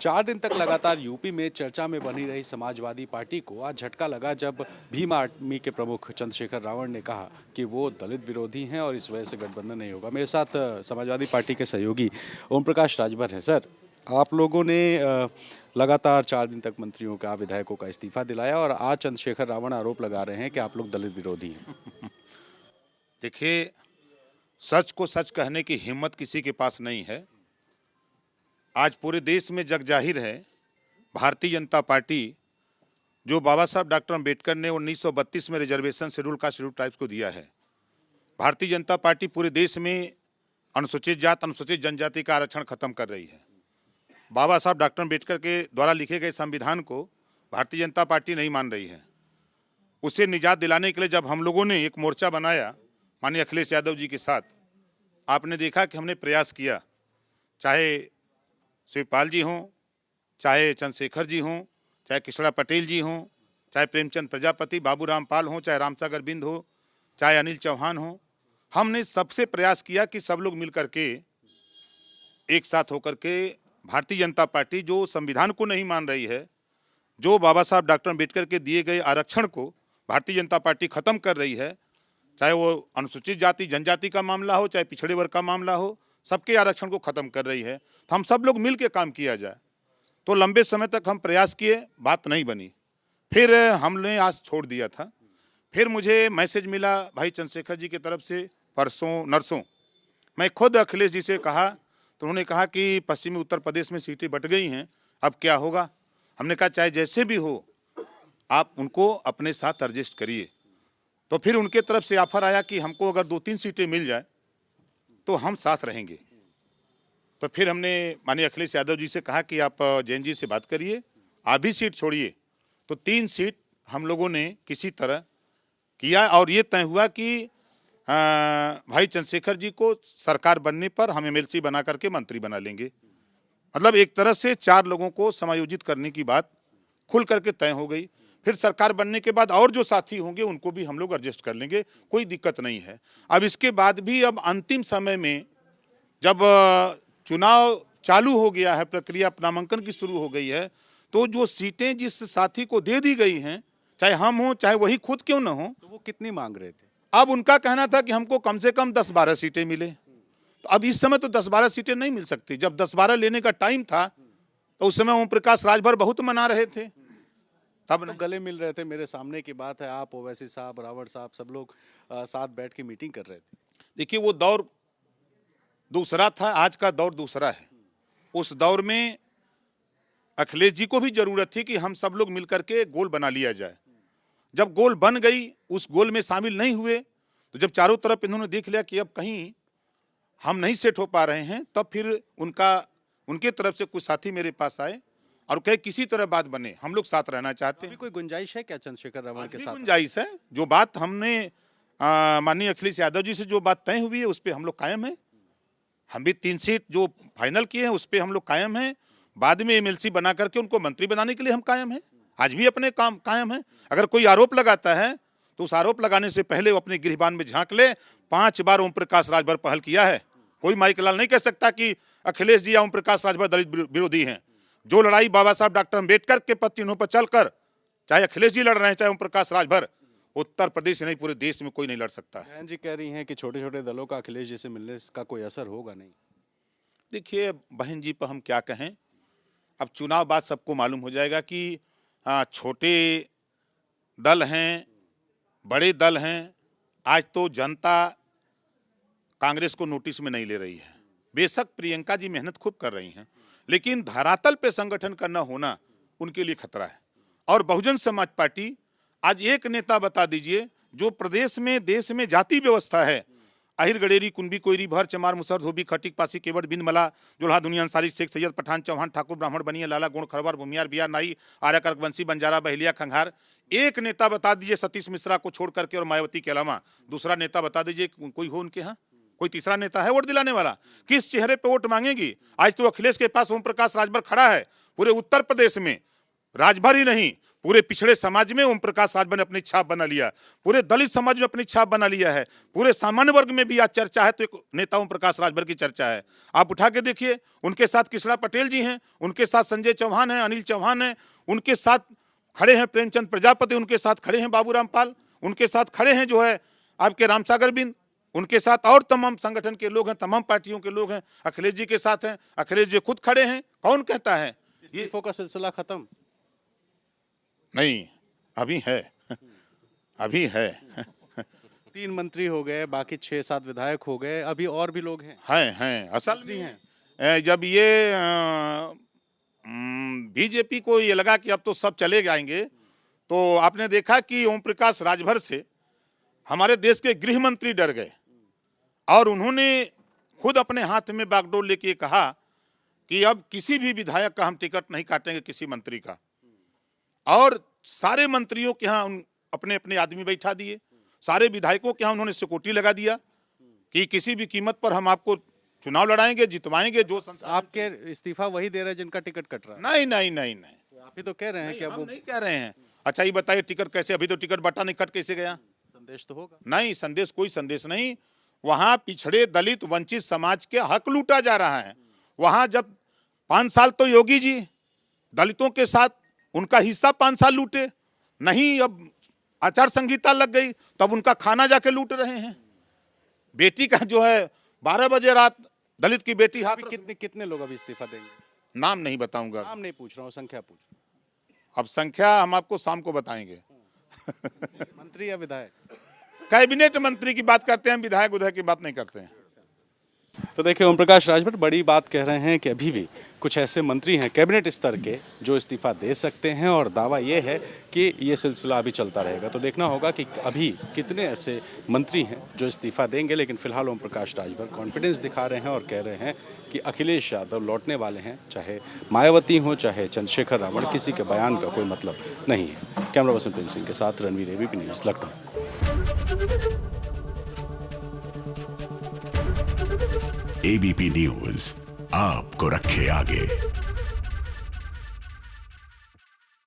4 दिन तक लगातार यूपी में चर्चा में बनी रही समाजवादी पार्टी को आज झटका लगा जब भीम आर्मी के प्रमुख चंद्रशेखर रावण ने कहा कि वो दलित विरोधी हैं और इस वजह से गठबंधन नहीं होगा। मेरे साथ समाजवादी पार्टी के सहयोगी ओम प्रकाश राजभर है। सर, आप लोगों ने लगातार 4 दिन तक मंत्रियों का, विधायकों का इस्तीफा दिलाया और आज चंद्रशेखर रावण आरोप लगा रहे हैं कि आप लोग दलित विरोधी हैं। देखिए, सच को सच कहने की हिम्मत किसी के पास नहीं है। आज पूरे देश में जग जाहिर है, भारतीय जनता पार्टी जो बाबा साहब डॉक्टर अम्बेडकर ने 1932 में reservation schedule caste schedule tribes को दिया है, भारतीय जनता पार्टी पूरे देश में अनुसूचित जात अनुसूचित जनजाति का आरक्षण खत्म कर रही है। बाबा साहब डॉक्टर अम्बेडकर के द्वारा लिखे गए संविधान को भारतीय जनता पार्टी नहीं मान रही है। उसे निजात दिलाने के लिए जब हम लोगों ने एक मोर्चा बनाया माननीय अखिलेश यादव जी के साथ, आपने देखा कि हमने प्रयास किया, चाहे शिवपाल जी हों, चाहे चंद्रशेखर जी हों, चाहे कृष्णा पटेल जी हों, चाहे प्रेमचंद प्रजापति, बाबू रामपाल हों, चाहे रामसागर बिंद हो, चाहे अनिल चौहान हो, हमने सबसे प्रयास किया कि सब लोग मिल करके एक साथ होकर के भारतीय जनता पार्टी जो संविधान को नहीं मान रही है, जो बाबा साहब डॉक्टर अम्बेडकर के दिए गए आरक्षण को भारतीय जनता पार्टी खत्म कर रही है, चाहे वो अनुसूचित जाति जनजाति का मामला हो, चाहे पिछड़े वर्ग का मामला हो, सबके आरक्षण को खत्म कर रही है। तो हम सब लोग मिल के काम किया जाए। तो लंबे समय तक हम प्रयास किए, बात नहीं बनी। फिर हमने आज छोड़ दिया था। फिर मुझे मैसेज मिला भाई चंद्रशेखर जी की तरफ से परसों नरसों। मैं खुद अखिलेश जी से कहा तो उन्होंने कहा कि पश्चिमी उत्तर प्रदेश में सीटें बट गई हैं, अब क्या होगा। हमने कहा चाहे जैसे भी हो आप उनको अपने साथ एडजस्ट करिए। तो फिर उनके तरफ से ऑफर आया कि हमको अगर 2-3 सीटें मिल जाए तो हम साथ रहेंगे। तो फिर हमने माननीय अखिलेश यादव जी से कहा कि आप जैन जी से बात करिए, आप भी सीट छोड़िए। तो 3 सीट हम लोगों ने किसी तरह किया और ये तय हुआ कि भाई चंद्रशेखर जी को सरकार बनने पर हम एमएलसी बना करके मंत्री बना लेंगे। मतलब एक तरह से 4 लोगों को समायोजित करने की बात खुल करके तय हो गई। फिर सरकार बनने के बाद और जो साथी होंगे उनको भी हम लोग एडजस्ट कर लेंगे, कोई दिक्कत नहीं है। अब इसके बाद भी अब अंतिम समय में जब चुनाव चालू हो गया है, प्रक्रिया नामांकन की शुरू हो गई है, तो जो सीटें जिस साथी को दे दी गई हैं, चाहे हम हों चाहे वही खुद क्यों न हो, तो वो कितनी मांग रहे थे? अब उनका कहना था कि हमको कम से कम 10-12 सीटें मिले। तो अब इस समय तो 10-12 सीटें नहीं मिल सकती। जब 10-12 लेने का टाइम था तो उस समय ओम प्रकाश राजभर बहुत मना रहे थे, तब तो गले मिल रहे थे। मेरे सामने की बात है, आप ओवैसी साहब, रावण साहब, सब लोग साथ बैठ के मीटिंग कर रहे थे। देखिए, वो दौर दूसरा था, आज का दौर दूसरा है। उस दौर में अखिलेश जी को भी जरूरत थी कि हम सब लोग मिलकर के गोल बना लिया जाए। जब गोल बन गई, उस गोल में शामिल नहीं हुए, तो जब चारों तरफ इन्होंने देख लिया कि अब कहीं हम नहीं सेट हो पा रहे हैं, तब फिर उनके तरफ से कुछ साथी मेरे पास आए और कहे किसी तरह बात बने, हम लोग साथ रहना चाहते हैं। कोई गुंजाइश है क्या चंद्रशेखर रावण के साथ? गुंजाइश है। जो बात हमने माननीय अखिलेश यादव जी से जो बात तय हुई है उस पर हम लोग कायम है। हम भी 3 सीट जो फाइनल किए हैं उस पर हम लोग कायम हैं। बाद में एमएलसी बना करके उनको मंत्री बनाने के लिए हम कायम हैं। आज भी अपने काम कायम है। अगर कोई आरोप लगाता है तो उस आरोप लगाने से पहले वो अपने गृहबान में झांक ले। 5 बार ओम प्रकाश राजभर पहल किया है। कोई माइकलाल नहीं कह सकता कि अखिलेश जी या ओम प्रकाश राजभर दलित विरोधी हैं। जो लड़ाई बाबा साहब डॉक्टर अम्बेडकर के पद चिन्हों पर चलकर चाहे अखिलेश जी लड़ रहे हैं चाहे ओम प्रकाश राजभर, उत्तर प्रदेश नहीं पूरे देश में कोई नहीं लड़ सकता है। जैन जी कह रही हैं कि छोटे छोटे दलों का अखिलेश जी से मिलने का कोई असर होगा नहीं। देखिए, बहन जी पर हम क्या कहें। अब चुनाव बाद सबको मालूम हो जाएगा कि छोटे दल हैं, बड़े दल हैं। आज तो जनता कांग्रेस को नोटिस में नहीं ले रही है। बेशक प्रियंका जी मेहनत खूब कर रही हैं, लेकिन धरातल पे संगठन करना होना उनके लिए खतरा है। और बहुजन समाज पार्टी, आज एक नेता बता दीजिए जो प्रदेश में देश में जाति व्यवस्था है, आहिर गडेरी कुंभी कोयरी भर चमार मुसर धोबी खटिक पासी केवट बिन मला जोल्हा दुनिया अंसारी शेख सैयद पठान चौहान ठाकुर ब्राह्मण बनिया लाला गुण खरवार भूमियार बिहार नाई आर्या कर्क बंसी बंजारा बहलिया खंघार। एक नेता बता दीजिए सतीश मिश्रा को छोड़ करके और मायावती के अलावा दूसरा नेता बता दीजिए कोई हो उनके यहाँ, कोई तीसरा नेता है वोट दिलाने वाला? किस चेहरे पे वोट मांगेगी? आज तो अखिलेश के पास ओम प्रकाश राजभर खड़ा है। पूरे उत्तर प्रदेश में राजभर ही नहीं, पूरे पिछड़े समाज में ओम प्रकाश राजभर ने अपनी छाप बना लिया, पूरे दलित समाज में अपनी छाप बना लिया है, पूरे सामान्य वर्ग में भी आज चर्चा है तो एक नेता ओम प्रकाश राजभर की चर्चा है। आप उठा के देखिए, उनके साथ कृष्णा पटेल जी हैं, उनके साथ संजय चौहान हैं, अनिल चौहान हैं, उनके साथ खड़े हैं प्रेमचंद प्रजापति, उनके साथ खड़े हैं बाबूराम पाल, उनके साथ खड़े हैं जो है आपके रामसागर बिंद, उनके साथ और तमाम संगठन के लोग हैं, तमाम पार्टियों के लोग हैं, अखिलेश जी के साथ हैं, अखिलेश जी खुद खड़े हैं। कौन कहता है इस्तीफों का सिलसिला खत्म नहीं? अभी है, अभी है। 3 मंत्री हो गए, बाकी 6-7 विधायक हो गए, अभी और भी लोग हैं। हैं असल में हैं। जब ये बीजेपी को ये लगा कि अब तो सब चले जाएंगे, तो आपने देखा कि ओम प्रकाश राजभर से हमारे देश के गृह मंत्री डर गए और उन्होंने खुद अपने हाथ में बागडोर लेके कहा कि अब किसी भी विधायक का हम टिकट नहीं काटेंगे, किसी मंत्री का। और सारे मंत्रियों के यहाँ अपने अपने आदमी बैठा दिए, सारे विधायकों के यहाँ उन्होंने सिक्योरिटी लगा दिया कि किसी भी कीमत पर हम आपको चुनाव लड़ाएंगे, जितवाएंगे। जो आपके इस्तीफा वही दे रहे हैं जिनका टिकट कट रहा है? नहीं नहीं नहीं नहीं, आप ही तो कह रहे हैं कि अब हम वो नहीं कह रहे हैं। अच्छा ये बताइए टिकट कैसे, अभी तो टिकट बटा नहीं, कट कैसे गया? संदेश तो होगा। नहीं, संदेश कोई संदेश नहीं। वहां पिछड़े दलित वंचित समाज के हक लूटा जा रहा है। वहां जब 5 साल तो योगी जी दलितों के साथ उनका हिस्सा 5 साल लूटे, नहीं अब आचार संहिता लग गई तब उनका खाना जाके लूट रहे हैं। बेटी का जो है 12 बजे रात दलित की बेटी हाथ कितने लोग अभी इस्तीफा देंगे? नाम नहीं बताऊंगा, नाम नहीं पूछ रहा हूँ, संख्या पूछ। अब संख्या हम आपको शाम को बताएंगे। मंत्री या विधायक? कैबिनेट मंत्री की बात करते हैं, विधायक उधायक की बात नहीं करते हैं। तो देखिए ओम प्रकाश राजभर बड़ी बात कह रहे हैं कि अभी भी कुछ ऐसे मंत्री हैं कैबिनेट स्तर के जो इस्तीफा दे सकते हैं और दावा ये है कि ये सिलसिला अभी चलता रहेगा। तो देखना होगा कि अभी कितने ऐसे मंत्री हैं जो इस्तीफा देंगे, लेकिन फिलहाल ओम प्रकाश राजभर कॉन्फिडेंस दिखा रहे हैं और कह रहे हैं कि अखिलेश यादव लौटने वाले हैं, चाहे मायावती हो चाहे चंद्रशेखर रावण, किसी के बयान का कोई मतलब नहीं है। कैमरा पर्सन प्रेम सिंह के साथ Ranveer ABP news, Lucknow. ABP news आपको रखे आगे।